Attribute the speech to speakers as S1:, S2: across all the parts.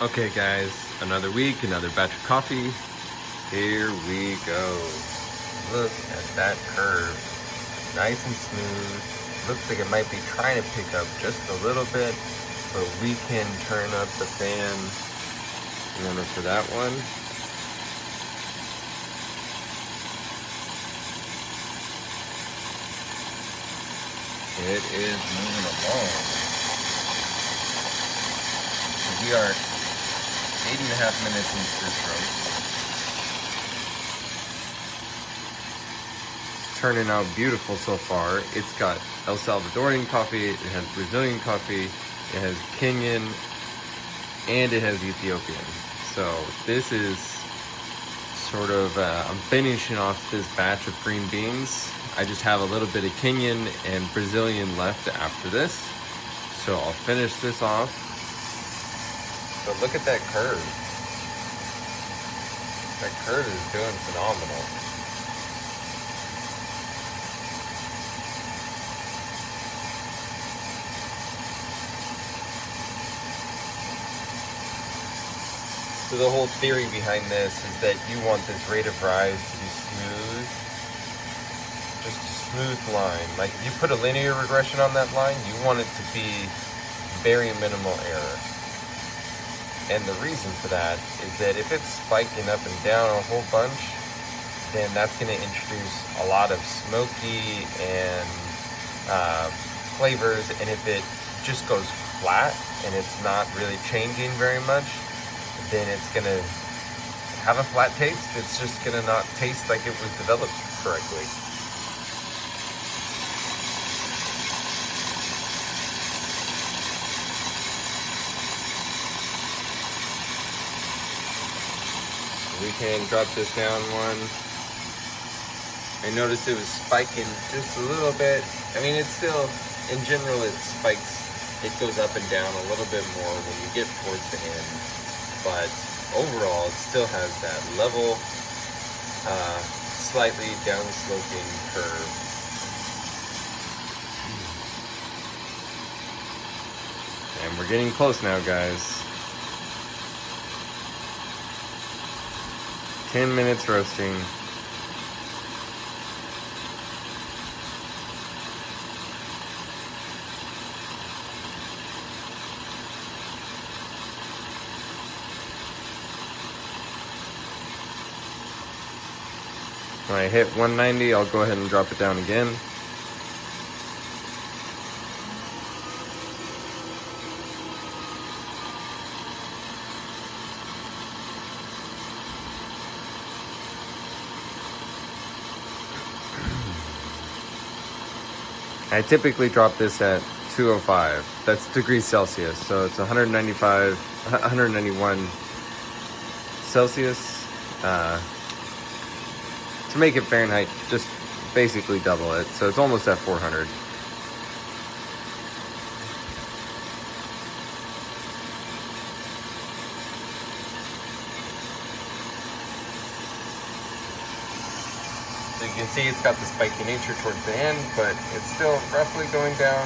S1: Okay guys, another week, another batch of coffee. Here we go. Look at that curve. Nice and smooth. Looks like it might be trying to pick up just a little bit, but we can turn up the fan in order for that one. It is moving along. We are 8.5 minutes into this roast. It's turning out beautiful so far. It's got El Salvadoran coffee, it has Brazilian coffee, it has Kenyan, and it has Ethiopian. So this is sort of, I'm finishing off this batch of green beans. I just have a little bit of Kenyan and Brazilian left after this. So I'll finish this off. But look at that curve. That curve is doing phenomenal. So the whole theory behind this is that you want this rate of rise to be smooth. Just a smooth line. Like if you put a linear regression on that line, you want it to be very minimal error. And the reason for that is that if it's spiking up and down a whole bunch, then that's going to introduce a lot of smoky and flavors. And if it just goes flat and it's not really changing very much, then it's going to have a flat taste. It's just going to not taste like it was developed correctly. We can drop this down one. I noticed it was spiking just a little bit. I mean, it's still, in general, it spikes. It goes up and down a little bit more when you get towards the end. But overall, it still has that level, slightly down-sloping curve. And we're getting close now, guys. 10 minutes roasting. When I hit 190, I'll go ahead and drop it down again. I typically drop this at 205. That's degrees Celsius. So it's 191 Celsius. To make it Fahrenheit, just basically double it. So it's almost at 400. So you can see it's got the spiky nature towards the end, but it's still roughly going down.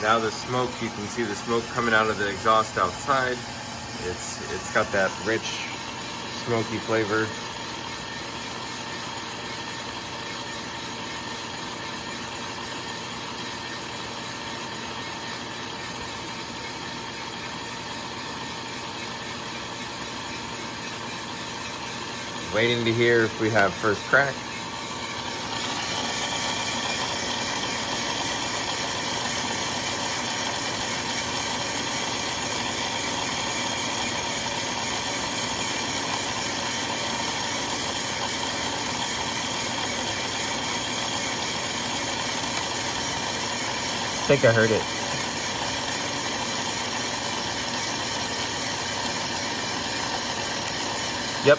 S1: Now the smoke, you can see the smoke coming out of the exhaust outside. It's got that rich, smoky flavor. Waiting to hear if we have first crack. I think I heard it. Yep.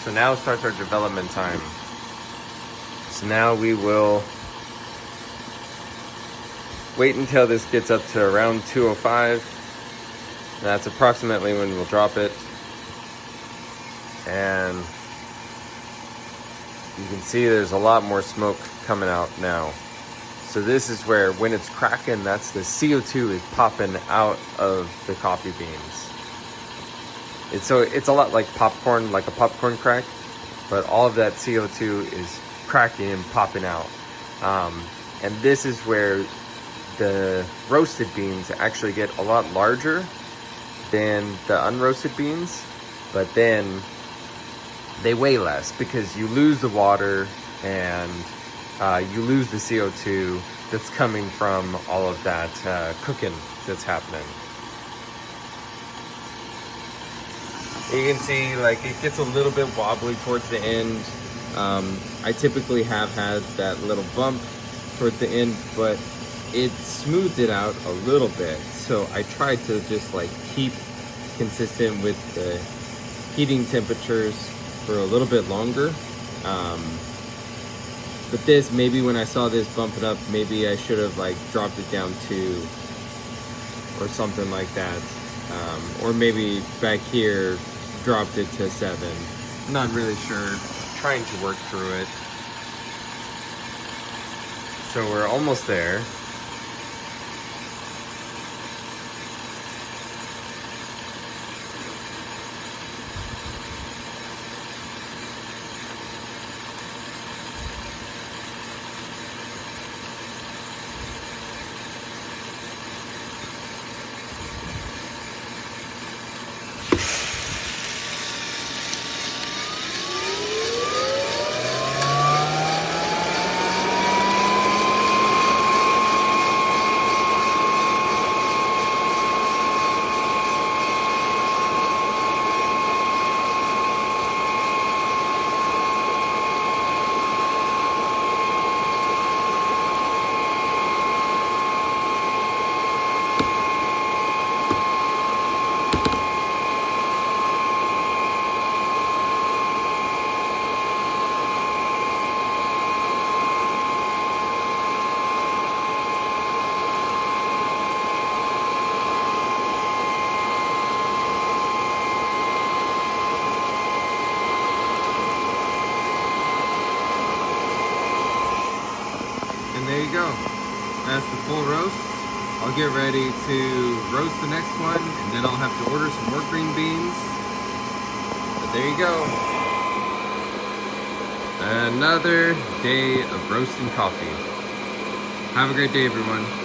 S1: So now starts our development time. So now we will wait until this gets up to around 205. That's approximately when we'll drop it. And you can see there's a lot more smoke coming out now. So this is where, when it's cracking, that's the CO2 is popping out of the coffee beans. It's a lot like popcorn, like a popcorn crack, but all of that CO2 is cracking and popping out. And this is where the roasted beans actually get a lot larger than the unroasted beans, but then they weigh less because you lose the water and you lose the CO2 that's coming from all of that cooking that's happening. You can see, like, it gets a little bit wobbly towards the end. I typically have had that little bump towards the end, but it smoothed it out a little bit. So I tried to just like keep consistent with the heating temperatures for a little bit longer. But this, maybe when I saw this bumping up, maybe I should have like dropped it down 2 or something like that. Or maybe back here, dropped it to 7. I'm not really sure. Trying to work through it. So we're almost there. There you go. That's the full roast. I'll get ready to roast the next one, and then I'll have to order some more green beans. But there you go. Another day of roasting coffee. Have a great day, everyone.